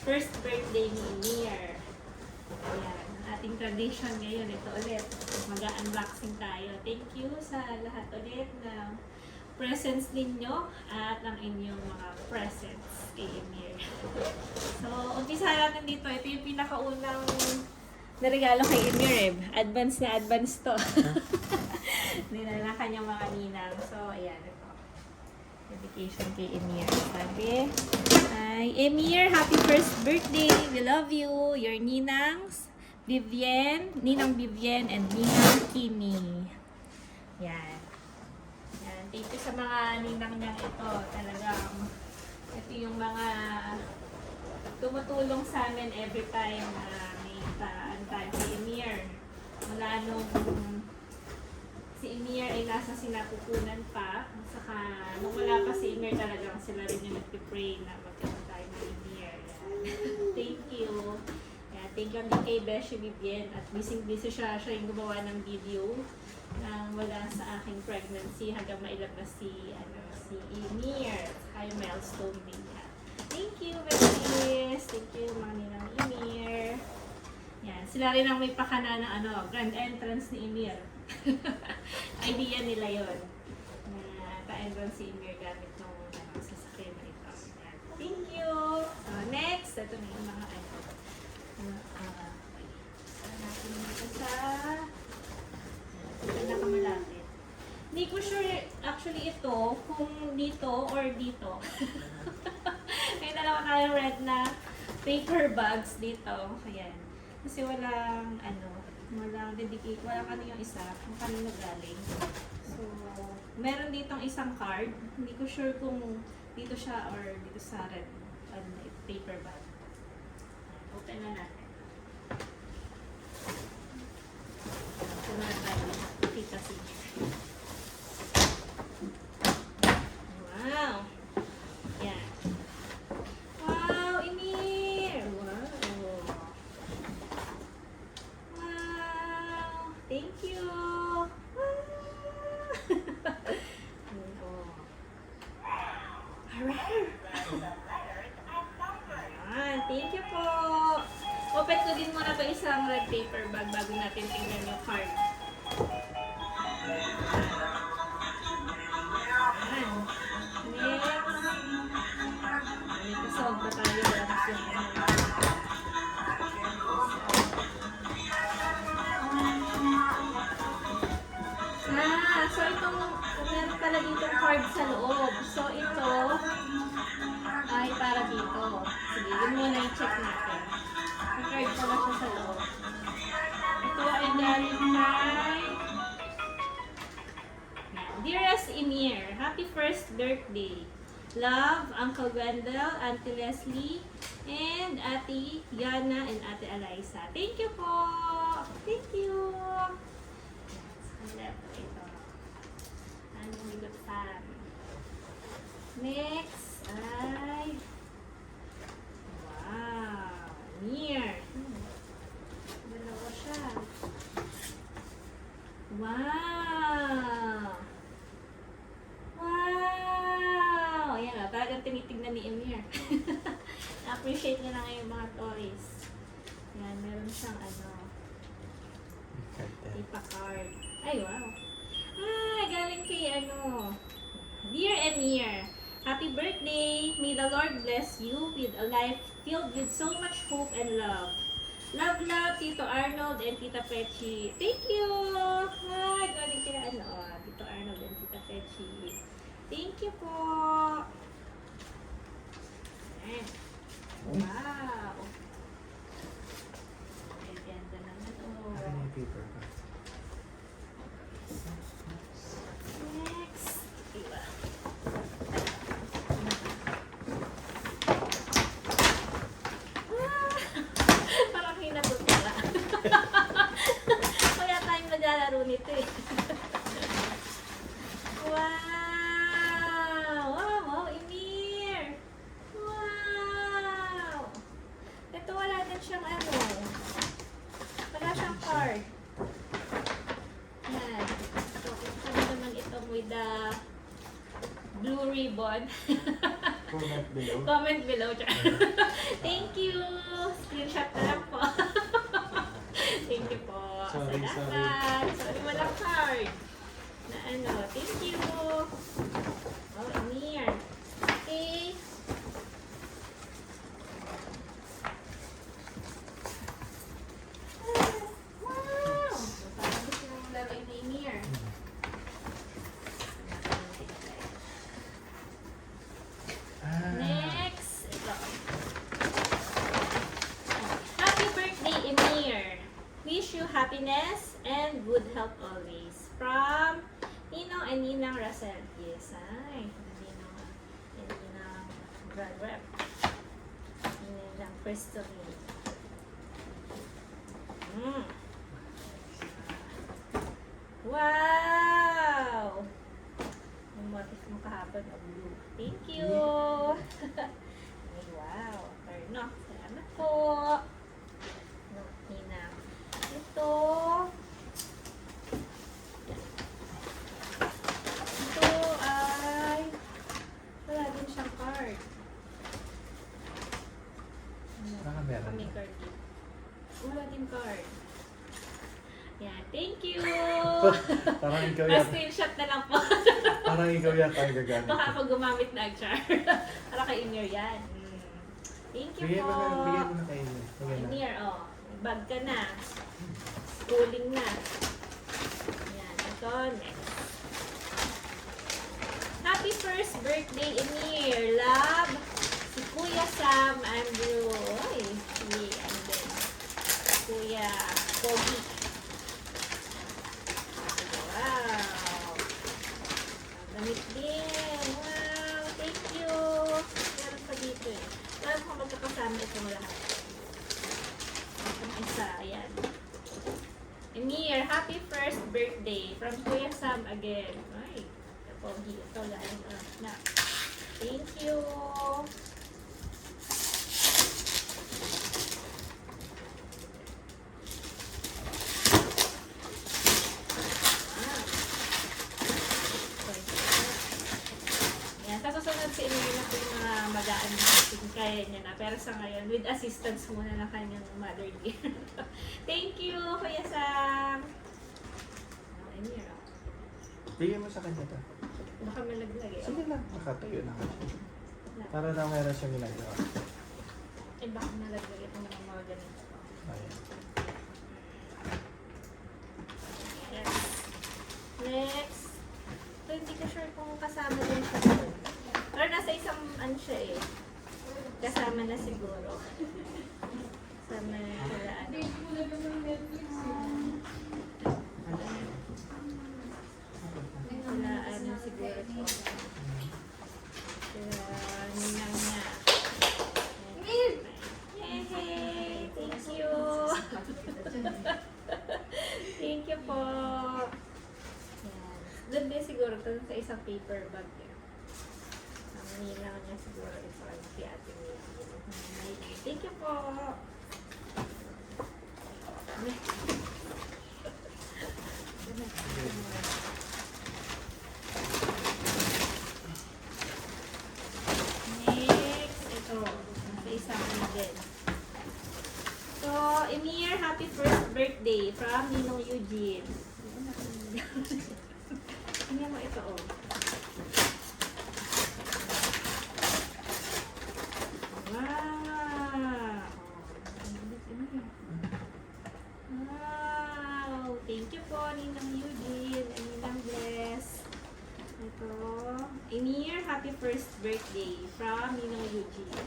first birthday ni Emir. Ayan, ang ating tradition ngayon. Ito ulit, mag-unboxing tayo. Thank you sa lahat ulit ng presents ninyo at ang inyong mga presents kay Emir. So, umpisa natin dito. Ito yung pinakaunang naregalo kay Emir eh. Advance na advance to. Dinala kanyang mga ninang. So, ayan. Ito. Dedication kay Emir. Sabi, hi, Emir, happy first birthday. We love you. Your ninangs, Vivienne, Ninang Vivienne, and Ninang Kimi. Yan. Yan. Thank you sa mga ninang niyang ito. Talagang, ito yung mga tumutulong sa amin every time na may taantan si Emir. Mula nung si Emir ay nasa sinapupunan pa. Saka nung wala pa si Emir talagang sila rin yung nagpipray na magkaroon tayo ng Emir. Thank you. Yan. Thank you din kay Beshi Vivienne at busy siya. Siya yung gumawa ng video na wala sa aking pregnancy hanggang mailabas si Emir. Saka yung milestone din niya. Thank you, Beshies. Thank you, mga ninang Emir. Yan. Sila rin ang may pakana ng grand entrance ni Emir. Idea nila yon na pa-enroll si Emir gamit ng sasakyan na ito. Thank you! So, next, ito na yung mga natin dito sa pinakamalapit. Hindi ko sure actually ito kung dito or dito. May dalawa tayong red na paper bags dito. Ayan. Kasi walang walang dedicate, walang yung isa, kung kanino galing. So, meron ditong isang card. Hindi ko sure kung dito siya or dito sa red paper bag. Open na natin. Ito na tayo. Kita si wow! Yan. Wow, Emir! Thank you! Thank you po! Open ko din muna ito isang red paper bag bago natin tingnan yung card. Next. May kasawag pa tayo. So itong meron pala ditong card sa loob. So ito ay para dito. Sige, yun muna i-check natin. May card pala siya sa loob. Ito ay galing kay Dearest Emir, happy first birthday. Love, Uncle Wendell, Auntie Leslie, and Ate Yana and Ate Eliza. Thank you po! Thank you! Ito. Anong higot fan? Next ay wow! Near! Dalawa siya. Wow! Wow! Ayan na, talagang tinitignan ni Emir. Na-appreciate niya na ngayon mga toys. Yan, meron siyang ipa card. Ay, wow! Ah, galing kay Dear Emir, happy birthday! May the Lord bless you with a life filled with so much hope and love. Love, love, Tito Arnold and Tita Pechi. Thank you! Ah, galing kay Tito Arnold and Tita Pechi. Thank you po! Ayan. Wow! Ganda naman paper ba? Next. Diba? Parang hinabot pala. Kaya tayong naglalaro nito eh. Wow! Wow! Wow! Emir! Wow! Ito wala din siyang wala siyang card. Yan. So, kami naman ito with the blue ribbon. Comment below. Comment below. Thank you. Screenshot na lang po. Thank you po. Sorry. Salamat. Sorry, walang card. Na ano, thank you. Oh, Amir. Okay. Wow! Parang gusto mong laruin ni Amir. Next, ito. Happy birthday, Emir. Wish you happiness and good health always. From Ninong and Ninang Russell. Yes, ay. Ninong and Ninang Brad Rep. Ninang Crystalline. Wow! Yung motif mo kahapon, blue. Thank you! Ay, wow! Turn off. Salamat po! No, Nina. Ito. Ito ay wala din siyang card. Baka meron. May card din. Wala din card. Yan. Thank you! Parang ikaw yata. screenshot na lang po. Parang ikaw yata ang gagamit. Baka ako gumamit na char. Para kay Emir yan. Thank you Bigyan po. mo na kayo. Bigyan na. Emir, oh. Bag ka na. Schooling na. Yan. Ito, next. Happy first birthday, Emir. Love, si Kuya Sam, Andrew. Ay, si, and then, Kuya Pogi. Wow! Damit din. Wow! Thank you! Meron pa dito eh. Meron ko magkakasama itong lahat. Itong isa. Ayan. Emir, happy first birthday from Kuya Sam again. Ay, pogi. Ito lang. Na. Thank you! Yan. Sa susunod si Emil na po yung mga magaan natin. Kaya niya na. Pero sa ngayon, with assistance muna ng kanyang mother dear. Thank you, Kuya Sam. Oh, Emil, oh. Bigyan mo sa kanya to. Baka malaglag eh. Sige lang. Nakatuyo na kasi. Para na meron siyang ginagawa. Eh, baka malaglag itong mga ganito. Ayan. Yes. Next. So, hindi ko sure kung kasama din siya doon. Pero nasa isang ano siya eh. Kasama na siguro. Kasama na sila ano. Sila ano siguro to. Sila ninang niya. Yay! Thank you! Thank you po! Yan. Doon din siguro to sa isang paper bag niya. Ang nilang niya siguro ito ay si Ate Mia. Thank you po! Next, ito. Sa isang din. So, Emir, happy first birthday from Ninong Eugene. Tingnan mo ito, oh. Wow! Wow! Thank you po, Ninong Eugene and Ninang Bless. Ito. Emir, happy first birthday from Ninong Eugene.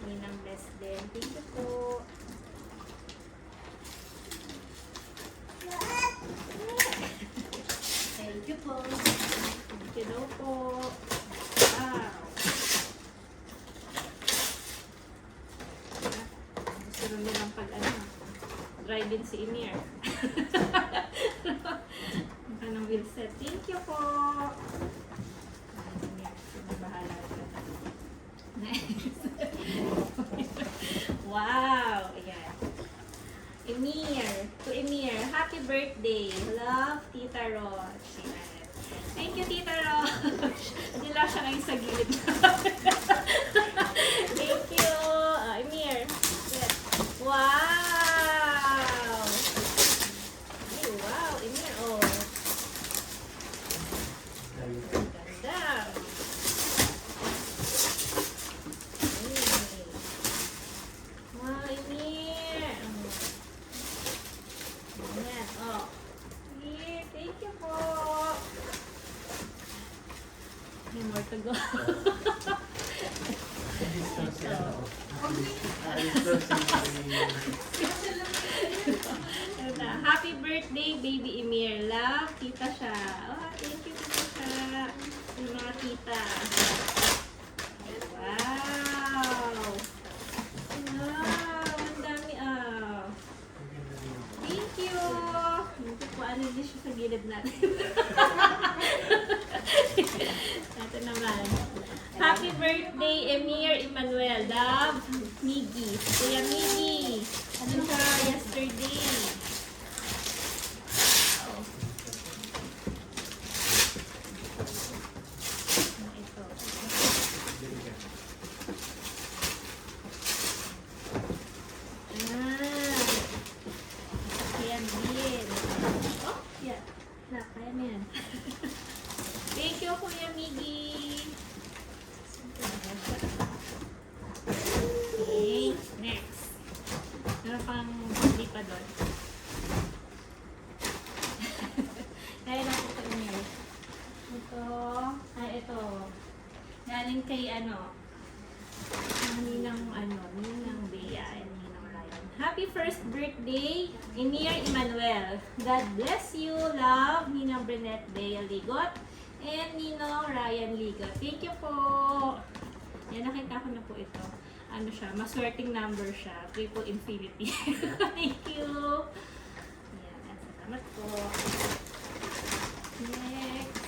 Ninang Bless din. Thank you po. Thank you po. Thank you daw po. Wow. Gusto rin nilang pag ano, drive in si Emir. Anong wheel set? Thank you po. Ay, Emir, sino bahala ka? Next. Wow. Ayan. Emir, to Emir, happy birthday. Love, Tita Roch. Thank you, Tita Roch. Hindi lang siya ngayon sa gilid. Ano na, happy birthday, baby Emir. Love, kita siya. Oh, thank you, kita siya. Yung mga kita. Wow! Wow! Ang dami ah. Thank you! Hindi po ano din siya sa gilid natin. Ito naman. Happy birthday, Emir Emmanuel. Love, Miggy. Kuya Miggy. Ano siya yesterday? Oh. Ano ito? Ayan din. Oh, yan. Kaya mo yan. Thank you, Kuya Miggy. Okay, next. Meron pang hindi pa doon. Kaya lang po ito niya. Ito. Galing kay Ninang Bea and Ninang Ryan. Happy first birthday, Emir Emmanuel. God bless you, love, Ninang Bernette Bea Ligot and Ninong Ryan Ligot. Thank you po. Yan, nakita ko na po ito. Ano siya, maswerteng number siya. Triple infinity. Thank you. Yan, salamat po. Next.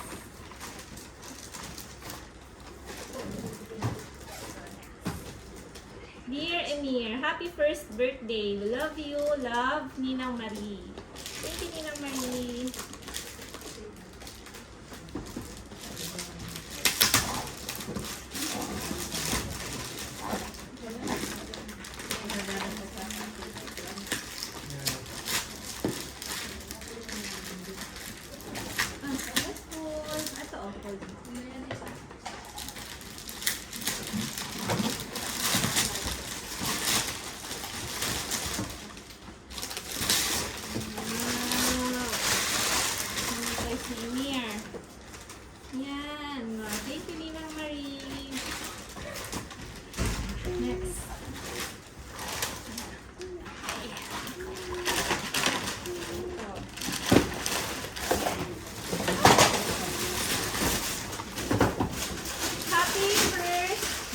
Dear Emir, happy first birthday. We love you. Love, Ninang Marie. Thank you, Ninang Marie.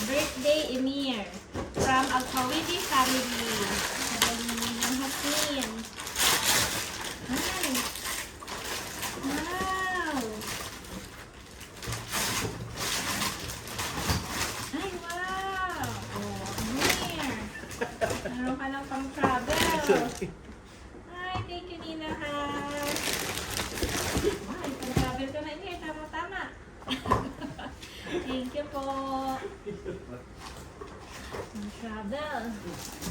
Birthday, Emir. From Al-Khawidi family. Ang Hasin. Ay. Wow. Ay, wow. Oh, Emir. Meron ka lang pang travel. Ay, thank you, Nina Has. Ay, pang travel ka na, Emir. Tama-tama. Thank you po. Ang travel.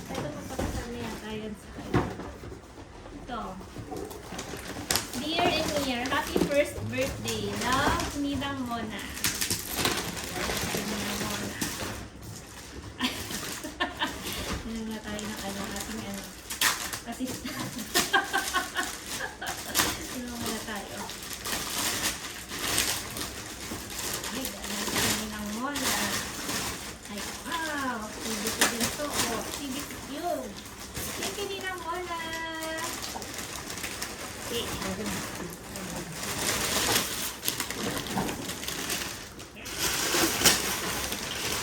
Ito mo pakasal niya. Tayo sa kayo. Ito. Dear Emir, happy first birthday. Love, Ninang Mona. Ninang Mona. Ano nga tayo ng ating assistant. Sino muna tayo?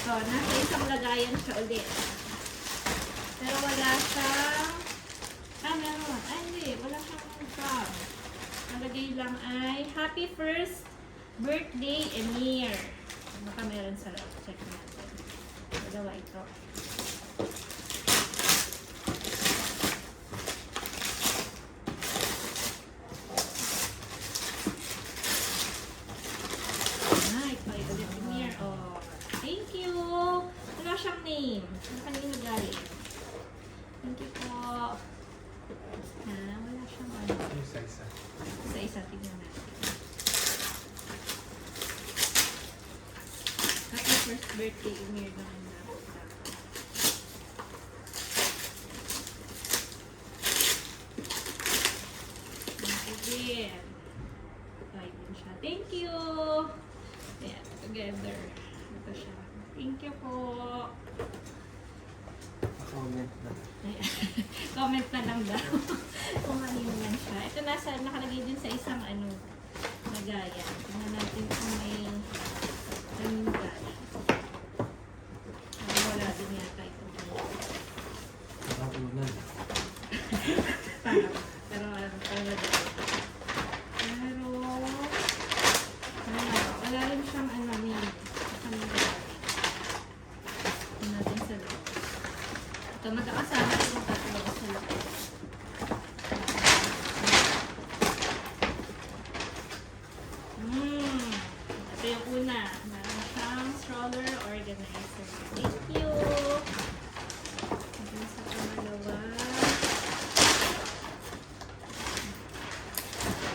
So, nasa isang lagayan siya ulit. Pero wala siyang... meron. Hindi. Wala siyang from. Nalagay lang ay Happy First Birthday, Emir. Baka meron sa loob. Check natin. Dalawa ito. Siyang name. Ano kanina galing? Thank you po. Wala siyang ano. Isa-isa. Isa-isa, tignan natin. Happy first birthday, Emir. Again. Right din siya. Thank you. Yeah, together. Ito siya. Thank you po. comment na. Comment na lang daw kung kanino yan siya. Ito nakalagay din sa isang lagayan. Tingnan natin kung may kanino galing. Wala din yata ito. Nakakunan. Pero wala din. Wala rin siyang name. Kanino galing. Tingnan natin sa loob. Ito magkakasama yung tatlo sa loob. Ito yung una. Meron siyang stroller organizer. Thank you! Ito sa pangalawa.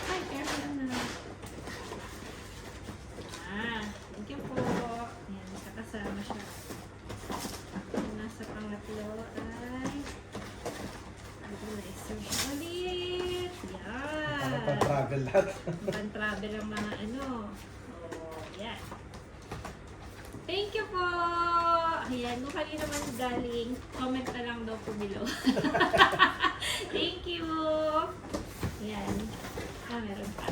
Ay, careful na. Thank you po. Yan, nakasama siya. Yung nasa pangatlo ay organizer siya ulit. Yan. Para pang-travel lahat. Pan-travel ang mga yan. Thank you po! Ayan, kung kanina man galing, comment na lang daw po below. Thank you! Ayan. Meron pa.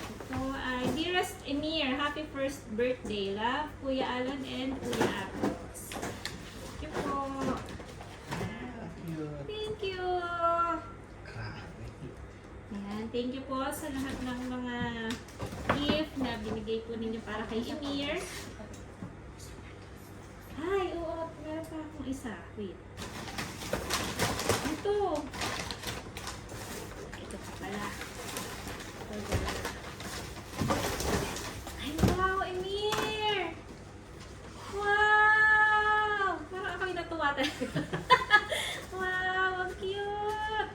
Ito ay, Dearest Emir, happy first birthday. Love, Kuya Alan and Kuya Apos. Thank you po. Thank you! Grabe. Ayan, thank you po sa lahat ng mga gift na binigay po ninyo para kay Emir. Ay, oo, meron pa akong isa. Wait. Ito. Ito pa pala. Ay, wow, Emir! Wow! Parang ako'y natuwa talaga. Wow, ang cute!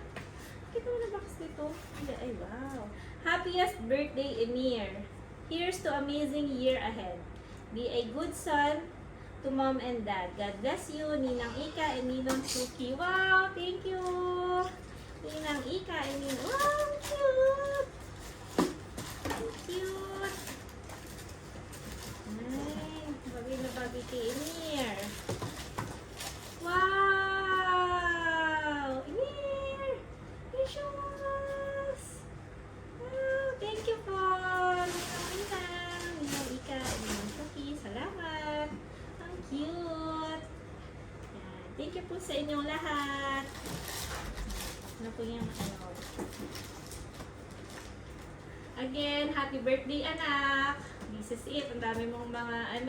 Kita mo na box dito? Ay, wow. Happiest birthday, Emir. Here's to amazing year ahead. Be a good son to mom and dad. God bless you, Ninang Ika and Ninang Suki. Wow, thank you! Ninang Ika and Ninang... Wow, cute! Cute! Ay, bagay na bagay kay Emir. Wow! Emir! Precious! Wow, thank you po! Ninang Ika, Ninang Suki, salamat! Ang cute! Yan. Thank you po sa inyong lahat! Ano po yung Again, happy birthday anak! This is it. Ang dami mong mga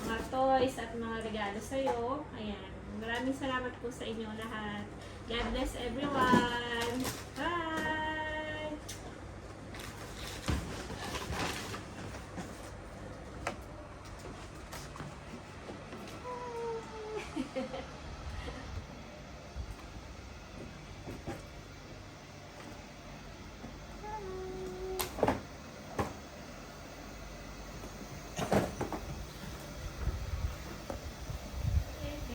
mga toys at mga regalo sa'yo. Ayan. Maraming salamat po sa inyong lahat. God bless everyone! Bye!